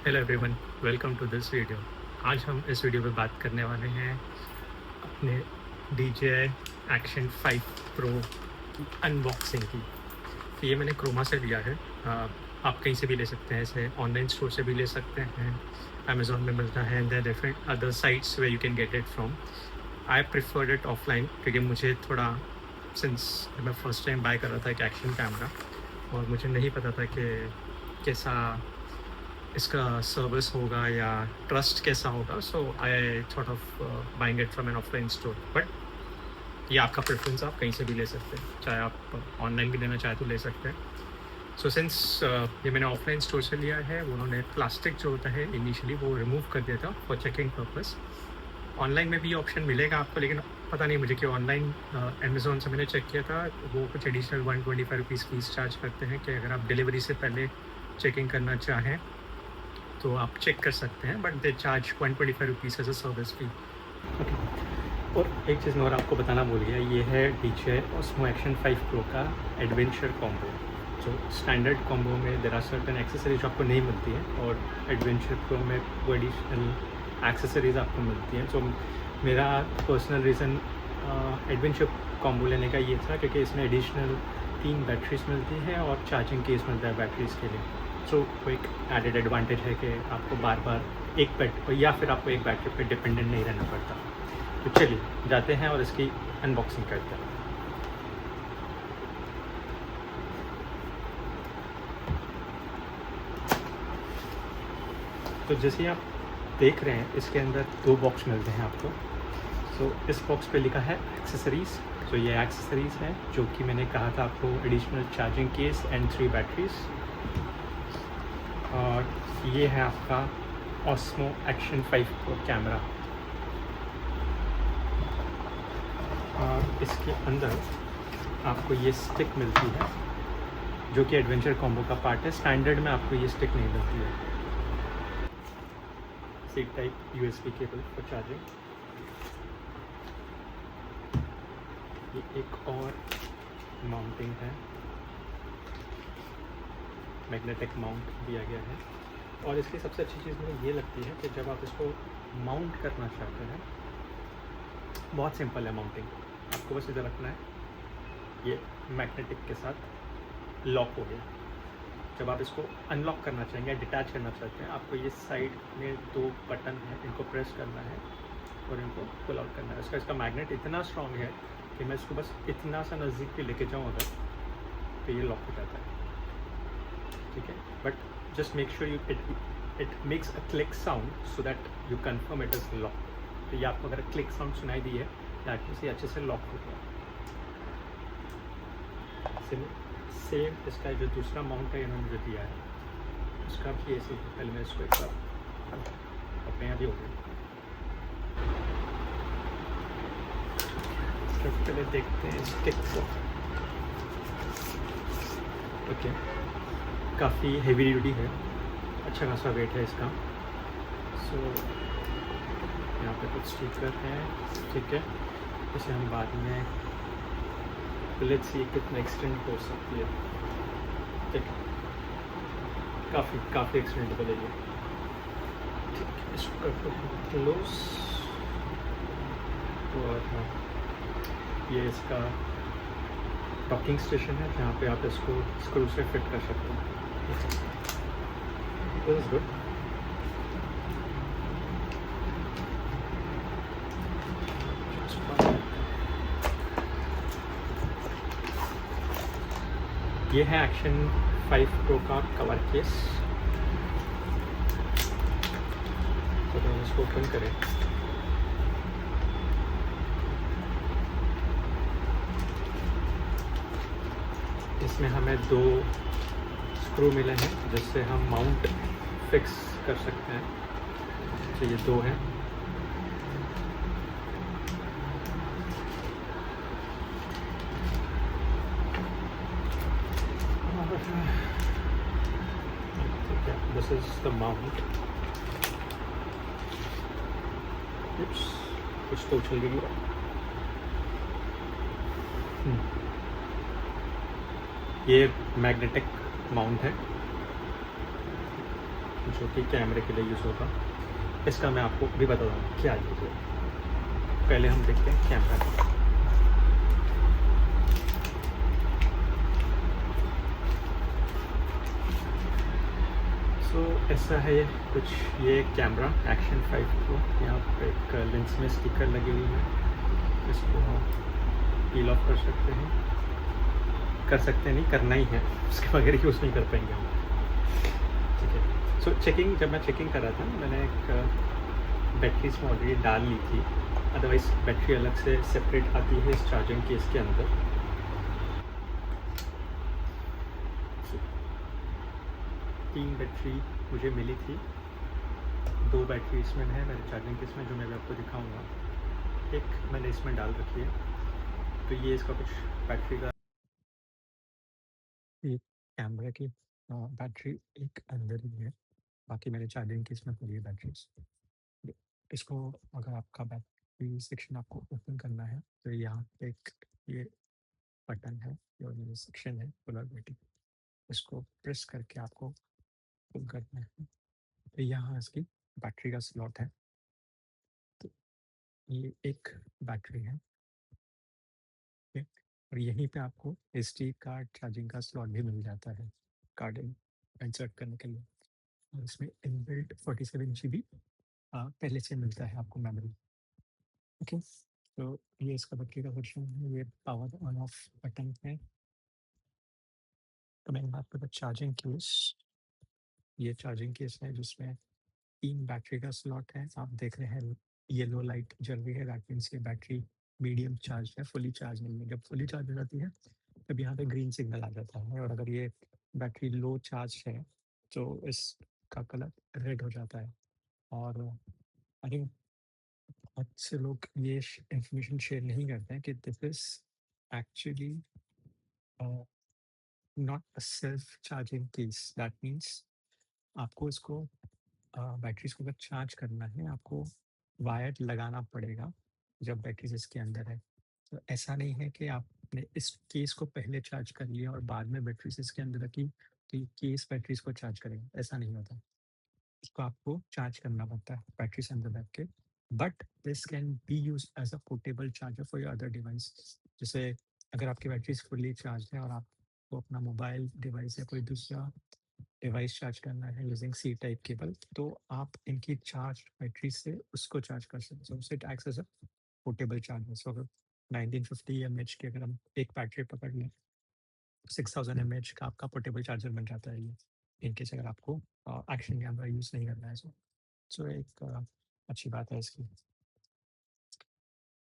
Hello everyone, welcome to this video. आज हम इस वीडियो में बात करने वाले हैं अपने DJI Action 5 Pro की अनबॉक्सिंग की। तो ये मैंने क्रोमा से लिया है। आप कहीं से भी ले सकते हैं, इसे ऑनलाइन स्टोर से भी ले सकते हैं, अमेज़ॉन में मिलता है and there different other sites where you can get it from. I preferred it offline क्योंकि मुझे थोड़ा सिंस मैं फर्स्ट टाइम बाय कर रहा था एक एक्शन कैमरा और मुझे नहीं पता था कि कैसा इसका सर्विस होगा या ट्रस्ट कैसा होगा। So I thought of buying it from an offline store. But ये आपका प्रेफरेंस, आप कहीं से भी ले सकते हैं, चाहे आप ऑनलाइन भी लेना चाहे तो ले सकते हैं। सो सिंस ये मैंने ऑफलाइन स्टोर से लिया है, उन्होंने प्लास्टिक जो होता है इनिशियली वो रिमूव कर दिया था फॉर चेकिंग पर्पस। ऑनलाइन में भी ऑप्शन मिलेगा आपको, लेकिन पता नहीं मुझे कि ऑनलाइन अमेज़ॉन से मैंने चेक किया था, वो कुछ एडिशनल 125 रुपीज़ फीस चार्ज करते हैं कि अगर आप डिलीवरी से पहले चेकिंग करना चाहें तो आप चेक कर सकते हैं, but they charge 125 rupees as a service fee. और एक चीज़ मैं और आपको बताना भूल गया, ये है DJI Osmo Action 5 Pro का एडवेंचर कॉम्बो। जो स्टैंडर्ड कॉम्बो में देर आर सर्टन एक्सेसरीज जो आपको नहीं मिलती है, और एडवेंचर प्रो में वो एडिशनल एक्सेसरीज आपको मिलती हैं। तो मेरा पर्सनल रीज़न एडवेंचर कॉम्बो लेने का ये था क्योंकि इसमें एडिशनल 3 बैटरीज मिलती हैं और चार्जिंग केस मिलता है बैटरीज़ के लिए। सो वो एक एडेड एडवांटेज है कि आपको बार बार एक बैटरी या फिर आपको एक बैटरी पे डिपेंडेंट नहीं रहना पड़ता। तो चलिए जाते हैं और इसकी अनबॉक्सिंग करते हैं। तो जैसे आप देख रहे हैं, इसके अंदर 2 बॉक्स मिलते हैं आपको। सो इस बॉक्स पे लिखा है एक्सेसरीज़। तो ये एक्सेसरीज़ है जो कि मैंने कहा था आपको, additional charging case and 3 batteries. और ये है आपका Osmo Action 5 Pro कैमरा। और इसके अंदर आपको ये स्टिक मिलती है जो कि एडवेंचर कॉम्बो का पार्ट है। स्टैंडर्ड में आपको ये स्टिक नहीं मिलती है। C type USB cable for charging. ये एक और माउंटिंग है, मैग्नेटिक माउंट दिया गया है। और इसकी सबसे अच्छी चीज़ मुझे ये लगती है कि जब आप इसको माउंट करना चाहते हैं, बहुत सिंपल है माउंटिंग। आपको बस इधर रखना है, ये मैग्नेटिक के साथ लॉक हो गया। जब आप इसको अनलॉक करना चाहेंगे, डिटैच करना चाहते हैं, आपको ये साइड में 2 बटन है, इनको प्रेस करना है और इनको पुल आउट करना है। इसका मैग्नेट इतना स्ट्रॉन्ग है कि मैं इसको बस इतना सा नज़दीक पे लेके जाऊँ अगर, तो ये लॉक हो जाता है। ठीक है, but just make sure it makes a click sound so that you confirm it is lock. तो ये आपको अगर क्लिक साउंड सुनाई दी है, दैट मीन्स ये अच्छे से लॉक हो गया। सेम इसका जो दूसरा माउंट है इन्होंने जो दिया है, उसका भी ऐसे ही। पहले मैं इसको एक बार अपने यहाँ भी हो गया। तो पहले देखते हैं स्टिक को। ओके, काफ़ी हेवी ड्यूटी है, अच्छा खासा वेट है इसका। सो यहाँ पे कुछ स्टिकर हैं, ठीक है, इसे हम बाद में लेट्स सी कितना एक्सटेंड हो सकती है। ठीक है, काफ़ी एक्सटेंडेबल है ये। ठीक है, इसको करते हैं क्लोज। और हाँ, ये इसका डॉकिंग स्टेशन है जहाँ पे आप इसको स्क्रू से फिट कर सकते हैं। This is good. ये है Action 5 Pro का कवर केस। तो हम इसको ओपन करें, इसमें हमें 2 स्क्रू मिले हैं जिससे हम माउंट फिक्स कर सकते हैं। तो ये 2 हैं। This is the mount. Oops, कुछ तो उछल गई। ये मैग्नेटिक माउंट है। जो कि कैमरे के लिए यूज़ होगा। इसका मैं आपको भी बता दूँ क्या यूज़ है। पहले हम देखते हैं कैमरा का। सो ऐसा है कुछ ये कैमरा एक्शन 5 प्रो। यहाँ पर एक लेंस में स्टिकर लगी हुई है, इसको पील ऑफ कर सकते नहीं, करना ही है, उसके बगैर यूज़ नहीं कर पाएंगे हम। ठीक है। सो चेकिंग, जब मैं चेकिंग कर रहा था मैंने एक बैटरी इसमें ऑलरेडी डाल ली थी, अदरवाइज़ बैटरी अलग से सेपरेट आती है इस चार्जिंग केस के अंदर। So, 3 बैटरी मुझे मिली थी, 2 बैटरी इसमें है मेरे चार्जिंग केस में, जो मैं आपको दिखाऊंगा। एक मैंने इसमें डाल रखी है, तो ये इसका कुछ बैटरी का, ये कैमरा की बैटरी एक अंदर ही है, बाकी मेरे चार्जिंग केस में पूरी है बैटरीज। इसको अगर आपका बैटरी सेक्शन आपको ओपन करना है तो यहाँ पे एक ये बटन है और ये सेक्शन है पोलर बैटरी, इसको प्रेस करके आपको ओपन करना है। तो यहाँ इसकी बैटरी का स्लॉट है, तो ये एक बैटरी है। ठीक है? और यहीं पे आपको SD कार्ड चार्जिंग का स्लॉट भी मिल जाता है कार्ड इंसर्ट करने के लिए, और इसमें इनबिल्ट 47 GB पहले से मिलता है आपको मेमोरी। ओके, तो ये इसका बैटरी का वर्जन है, ये पावर ऑन ऑफ बटन है। तो मैंने बात करूँ चार्जिंग केस, ये चार्जिंग केस है जिसमें 3 बैटरी का स्लॉट है। आप देख रहे हैं येलो लाइट जल रही है, दैट मीन्स ये बैटरी मीडियम चार्ज है, फुली चार्ज नहीं है। जब फुली चार्ज हो जाती है तब यहाँ पे ग्रीन सिग्नल आ जाता है, और अगर ये बैटरी लो चार्ज है तो इसका कलर रेड हो जाता है। और आई थिंक बहुत से लोग ये इंफॉर्मेशन शेयर नहीं करते हैं कि this is actually not a self charging case. That means आपको इसको बैटरीज को अगर चार्ज करना है आपको वायर लगाना पड़ेगा जब बैटरीज इसके अंदर है। तो ऐसा नहीं है कि आपने इस केस को पहले चार्ज कर लिया और बाद में बैटरीज इसके अंदर रखी तो ये केस बैटरीज को चार्ज करेगा, ऐसा नहीं होता। इसको आपको चार्ज करना पड़ता है बैटरी से अंदर बैठ के। But this can be use as a portable charger for your other device. जैसे अगर आपकी बैटरी फुल्ली चार्ज है और आपको अपना मोबाइल डिवाइस या कोई दूसरा डिवाइस चार्ज करना है यूजिंग सी टाइप केबल, तो आप इनकी चार्ज बैटरी से उसको चार्ज कर सकते हो। So it acts as a portable charger. So अगर 1950 mAh की अगर हम एक बैटरी पकड़ लें, 6000 mAh का आपका पोर्टेबल चार्जर बन जाता है ये, इनकेस अगर आपको एक्शन कैमरा यूज़ नहीं करना है। सो एक अच्छी बात है इसकी।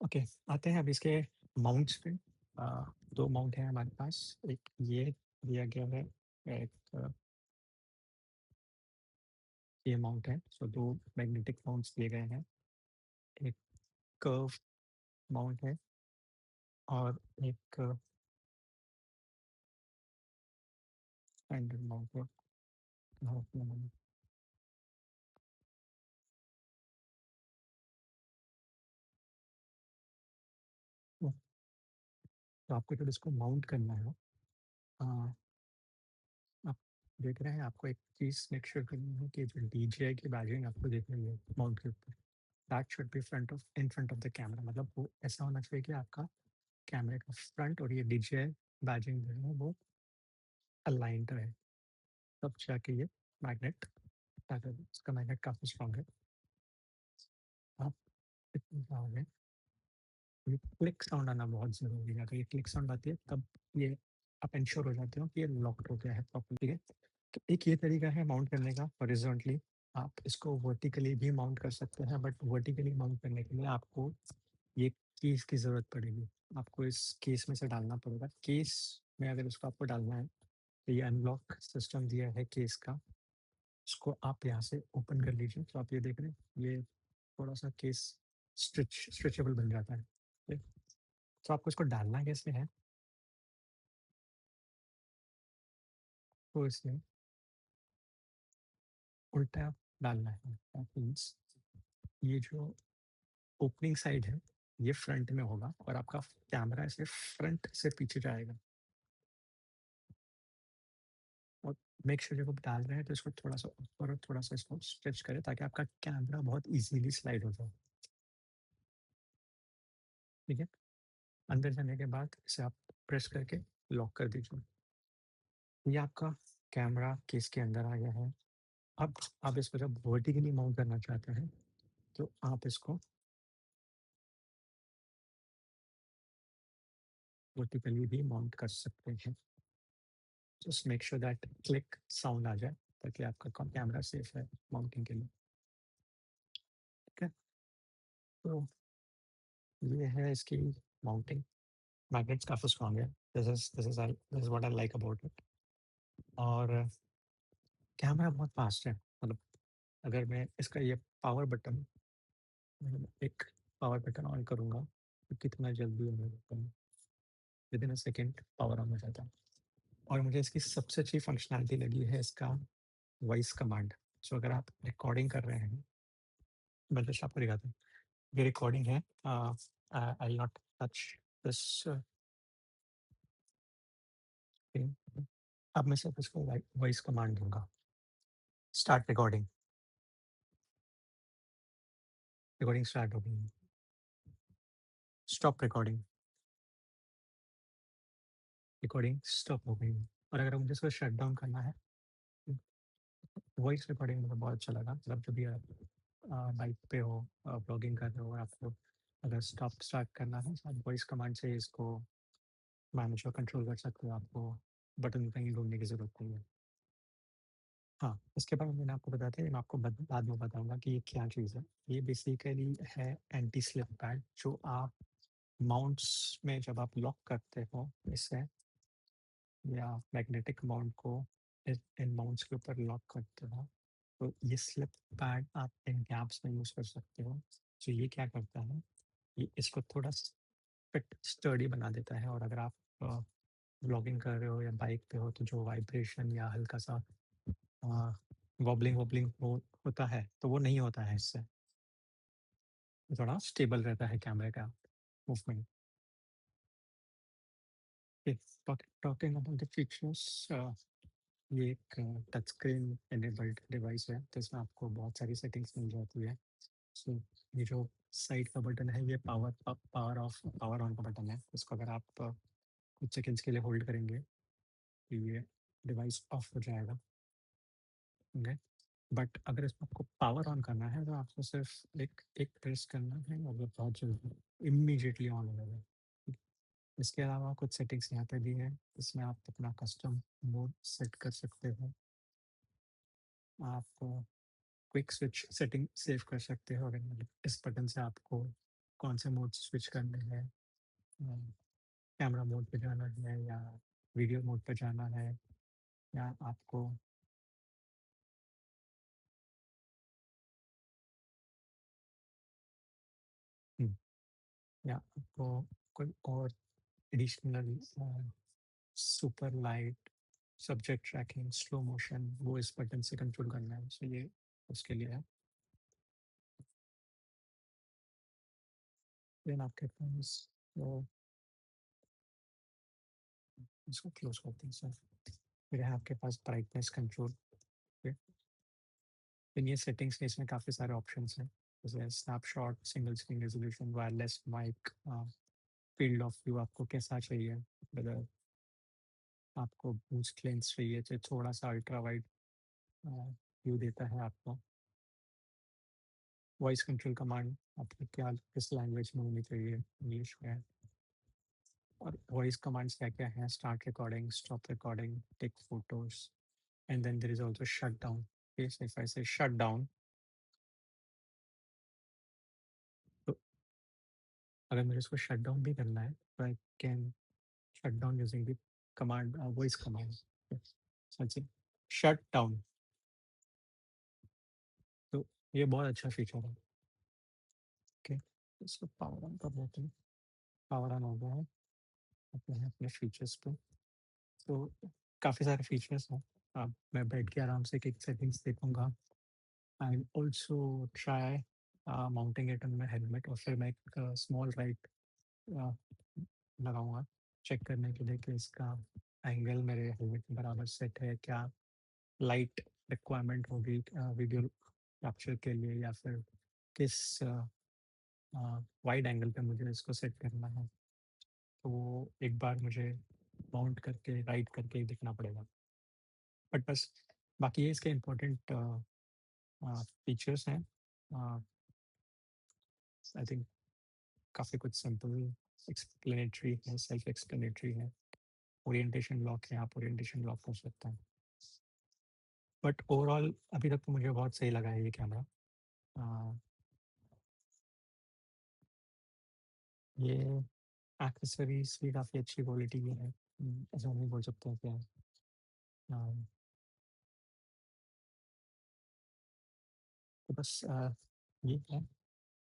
ओके, आते हैं अब इसके माउंट्स पे। 2 माउंट हैं हमारे पास, एक ये दिया गया है, एक ये माउंट है। सो 2 मैग्नेटिक माउंट्स दिए गए हैं, एक कर्व माउंट है और एक स्टैंडर्ड माउंट है। हाँ, तो आपको जब इसको माउंट करना है, आ, आप देख रहे हैं, आपको एक चीज़ मेक श्योर करनी है कि जो DJI की बैजिंग आपको दिख रही है माउंट के ऊपर, that should be in front of the camera. मतलब वो ऐसा होना चाहिए कि आपका कैमरे का फ्रंट और ये DJI बैजिंग जो है वो अलाइंड रहे, तब जाके ये मैग्नेट, अगर इसका मैग्नेट काफ़ी स्ट्रॉन्ग है, आप इतनी जाओगे, ये क्लिक साउंड आना बहुत ज़रूरी है। अगर ये क्लिक साउंड आती है तब ये आप इंश्योर हो जाते हो कि ये लॉक्ड हो गया है प्रॉपर्ली। ठीक है, तो एक ये तरीका है माउंट करने का हॉरिजॉन्टली। आप इसको वर्टिकली भी माउंट कर सकते हैं, बट वर्टिकली माउंट करने के लिए आपको ये केस की ज़रूरत पड़ेगी। आपको इस केस में से डालना पड़ेगा। केस में अगर इसको आपको डालना है तो ये अनलॉक सिस्टम दिया है केस का, इसको आप यहाँ से ओपन कर लीजिए। तो आप ये देख रहे हैं, ये थोड़ा सा केस स्ट्रेचेबल बन जाता है। ठीक है? तो आपको इसको डालना कैसे है, तो इसमें उल्टा डालना है। दैट मीन्स ये जो ओपनिंग साइड है ये फ्रंट में होगा और आपका कैमरा ऐसे फ्रंट से पीछे जाएगा, और मेक श्योर जब आप डाल रहे हैं तो इसको थोड़ा-सा ऊपर और थोड़ा-सा इसको स्ट्रेच करें ताकि आपका कैमरा बहुत ईज़िली स्लाइड हो जाए, ठीक है? अंदर जाने के बाद इसे आप प्रेस करके लॉक कर दीजिए। ये आपका कैमरा केस के अंदर आ गया है। अब आप इसको जब वर्टिकली माउंट करना चाहते हैं, तो आप इसको वर्टिकली भी माउंट कर सकते हैं। Just make sure that click sound आ जाए ताकि आपका कैमरा सेफ है माउंटिंग के लिए, ठीक है? तो ये है इसकी माउंटिंग। मैग्नेट्स काफ़ी स्ट्रॉन्ग है। This is what I like about it. और कैमरा बहुत फास्ट है। मतलब अगर मैं इसका ये पावर बटन एक पावर बटन ऑन करूँगा, तो कितना जल्दी within a second power on हो जाता है। और मुझे इसकी सबसे अच्छी फंक्शनैलिटी लगी है इसका वॉइस कमांड। सो अगर आप रिकॉर्डिंग कर रहे हैं, मैं जस्ट आपको दिखाता हूँ। ये रिकॉर्डिंग है। I will not touch this thing. अब मैं सिर्फ इसको वॉइस कमांड दूँगा। Start recording. रिकॉर्डिंग स्टार्ट हो गई है। Stop recording. रिकॉर्डिंग स्टॉप हो गई है। और अगर मुझे इसको शट डाउन करना है, वॉइस रिकॉर्डिंग मुझे बहुत अच्छा लगा। मतलब जब भी आप बाइक पे हो, ब्लॉगिंग कर रहे हो और आपको अगर स्टॉप स्टार्ट करना है, तो आप वॉइस कमांड से इसको मैनेज और कंट्रोल कर सकते हो। आपको बटन कहीं ढूँढने की ज़रूरत नहीं है। हाँ, इसके बाद मैंने आपको बताया था, मैं आपको बाद में बताऊँगा कि ये क्या चीज़ है। ये बेसिकली है एंटी स्लिप पैड, जो आप माउंट्स में जब आप लॉक करते हो इसे, या मैग्नेटिक माउंट को इन माउंट्स के ऊपर लॉक करते हो, तो ये स्लिप पैड आप इन गैप्स में यूज़ कर सकते हो। तो ये क्या करता है, ये इसको थोड़ा फिट स्टर्डी बना देता है। और अगर आप व्लॉगिंग कर रहे हो या बाइक पे हो, तो जो वाइब्रेशन या हल्का सा वॉबलिंग वॉबलिंग होता है, तो वो नहीं होता है इससे। थोड़ा स्टेबल रहता है कैमरे का movement. Talking about the features, ये एक टच स्क्रीन इनेबल्ड डिवाइस है, तो इसमें आपको बहुत सारी सेटिंग्स मिल जाती है। सो ये जो साइड का बटन है, ये पावर ऑफ पावर ऑन का बटन है। इसको अगर आप कुछ सेकंड्स के लिए होल्ड करेंगे, तो ये डिवाइस ऑफ हो जाएगा। ओके, बट अगर इसमें आपको पावर ऑन करना है, तो आपको सिर्फ एक एक प्रेस करना है और वो बहुत जल्दी इमीडिएटली ऑन हो जाएगा। इसके अलावा कुछ सेटिंग्स यहाँ पे भी हैं, इसमें आप अपना कस्टम मोड सेट कर सकते हो। आप क्विक स्विच सेटिंग सेव कर सकते हो। अगर मतलब इस बटन से आपको कौन से मोड स्विच करने हैं, कैमरा मोड पे जाना है या वीडियो मोड पे जाना है, या आपको हम्म, या आपको कोई और additional super light, subject tracking, slow motion, वो इस बटन से कंट्रोल करना है। सो ये उसके लिए है। देन आपके पास वो, इसको क्लोज करते हैं सर। फिर है आपके पास ब्राइटनेस कंट्रोल। इन ये सेटिंग्स में इसमें काफ़ी सारे ऑप्शंस हैं, जैसे snapshot, single screen resolution, wireless mic, field of view आपको कैसा चाहिए, वेदर आपको बूस्ट लेंस चाहिए, चाहे थोड़ा सा अल्ट्रा वाइड व्यू देता है आपको। वॉइस कंट्रोल कमांड आपको क्या किस लैंग्वेज में होनी चाहिए, इंग्लिश में। और वॉइस कमांड्स क्या क्या हैं, start recording, stop recording, take photos, and then there is also shut down. If I say shut down, तो अगर मुझे इसको शट डाउन भी करना है, तो I can shut down using the command, voice command. समझिए, शट डाउन। तो ये बहुत अच्छा फीचर है। ओके, इसको पावर ऑन कर देते हैं। पावर ऑन हो गया है। अपने अपने फीचर्स पे, तो काफ़ी सारे फीचर्स हैं। अब मैं बैठ के आराम से एक सेटिंग्स देखूंगा। I also try mounting it on my helmet, और फिर मैं एक स्मॉल लाइट लगाऊंगा चेक करने के लिए कि इसका एंगल मेरे हेलमेट के बराबर सेट है क्या, लाइट रिक्वायरमेंट होगी वीडियो कैप्चर के लिए, या फिर किस वाइड एंगल पे मुझे इसको सेट करना है, तो वो एक बार मुझे माउंट करके राइट करके ही देखना पड़ेगा। बट बस बाकी ये इसके इम्पोर्टेंट फीचर्स हैं। आई थिंक काफ़ी कुछ सिंपल एक्सप्लेनेटरी है, सेल्फ एक्सप्लेनेटरी है। ओरिएंटेशन लॉक है, आप ओरिएंटेशन लॉक कर सकते हैं। बट ओवरऑल अभी तक तो मुझे बहुत सही लगा है ये कैमरा। ये एक्सेसरीज भी काफ़ी अच्छी क्वालिटी की है। ऐसा नहीं बोल सकते हैं कि तो बस ये है।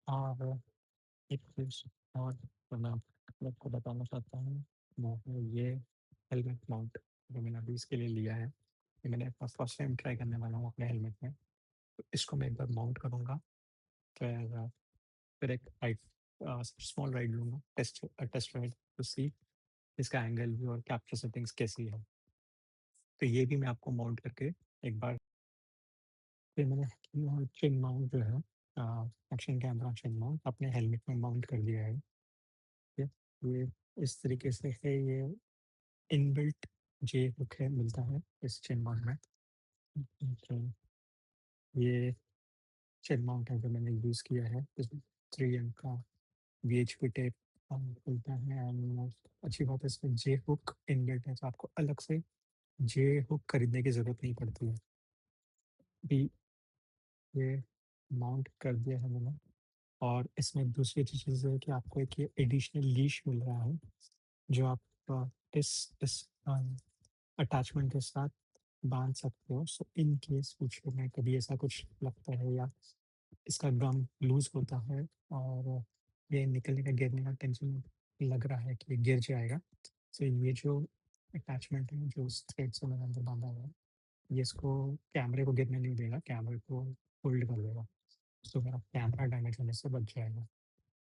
और एक चीज़ और जो मैं आपको बताना चाहता हूँ, वो है ये हेलमेट माउंट जो मैंने अभी इसके लिए लिया है। ये मैंने अपना फर्स्ट टाइम ट्राई करने वाला हूँ अपने हेलमेट में। तो इसको मैं एक बार माउंट करूँगा, फिर एक राइड स्मॉल राइड लूँगा, टेस्ट राइड टू सी इसका एंगल भी और कैप्चर सेटिंग्स कैसी है। तो ये भी मैं आपको माउंट करके एक बार फिर मैंने चिन माउंट जो है एक्शन कैमरा चिन माउंट अपने हेलमेट में माउंट कर दिया है। ठीक है? ये इस तरीके से है, ये इनबिल्ट जे हुक है मिलता है इस चिन माउंट में। तो ये चिन माउंट है जो मैंने यूज़ किया है, इसमें 3M का VHP टेप मिलता है। एंड अच्छी बात है इसमें जे हुक इनबिल्ट है, तो आपको अलग से जे हुक खरीदने की ज़रूरत नहीं पड़ती है। अभी ये माउंट कर दिया है मैंने। और इसमें दूसरी अच्छी चीज़ है कि आपको एक ये एडिशनल लीश मिल रहा है, जो आप इस अटैचमेंट के साथ बाँध सकते हो। सो इन केस फ्यूचर में कभी ऐसा कुछ लगता है या इसका गम लूज़ होता है और ये निकलने का, गिरने का टेंशन लग रहा है कि ये गिर जाएगा, तो ये जो अटैचमेंट है, जो उस थ्रेड से मैंने अंदर बाँधा हुआ है, ये इसको कैमरे को गिरने नहीं देगा, कैमरे को होल्ड कर लेगा। तो मेरा कैमरा डैमेज होने से बच जाएगा।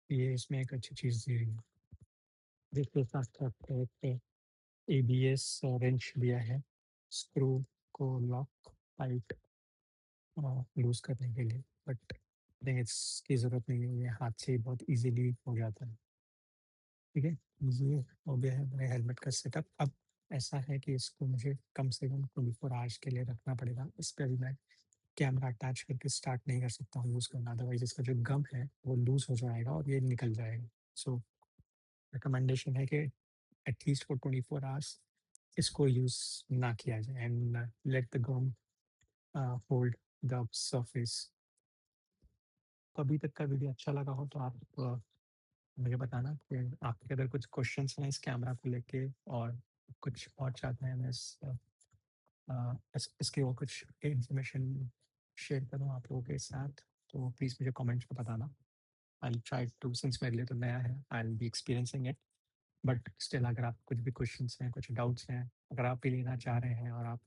ये इसमें एक अच्छी चीज़ दी हुई है। देखिए साथ-साथ एक ABS रेंच दिया है, स्क्रू को लॉक टाइट लूज़ करने के लिए। बट नहीं, इसकी ज़रूरत नहीं है, ये हाथ से ही बहुत ईज़िली हो जाता है। ठीक है? ये हो गया है मेरे हेलमेट का सेटअप। अब ऐसा है कि इसको मुझे कम से कम 24 आवर्स के लिए रखना पड़ेगा। इस पे अभी मैं कैमरा अटैच करके स्टार्ट नहीं कर सकता हूँ यूज़ करना, अदरवाइज़ इसका जो गम है वो लूज़ हो जाएगा और ये निकल जाएगा। सो रिकमेंडेशन है कि एटलीस्ट फॉर 24 आवर्स इसको यूज़ ना किया जाए and let the gum hold the surface. अभी तक का वीडियो अच्छा लगा हो तो आप मुझे बताना कि आपके अगर कुछ क्वेश्चंस हैं इस कैमरा को लेके, और कुछ और चाहते हैं मैं इसके और कुछ इन्फॉर्मेशन शेयर करूँ आप लोगों के साथ, तो प्लीज़ मुझे कमेंट्स में बताना। I will try to, since मेरे लिए तो नया है, I will be experiencing it. But still अगर आप कुछ भी क्वेश्चंस हैं, कुछ डाउट्स हैं, अगर आप भी लेना चाह रहे हैं और आप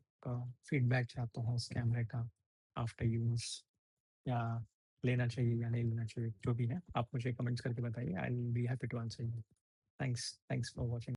फीडबैक चाहते हो इस कैमरे का आफ्टर यूज़, या लेना चाहिए या नहीं लेना चाहिए, जो भी है आप मुझे कमेंट्स करके बताइए। I will be happy to answer you. Thanks for watching.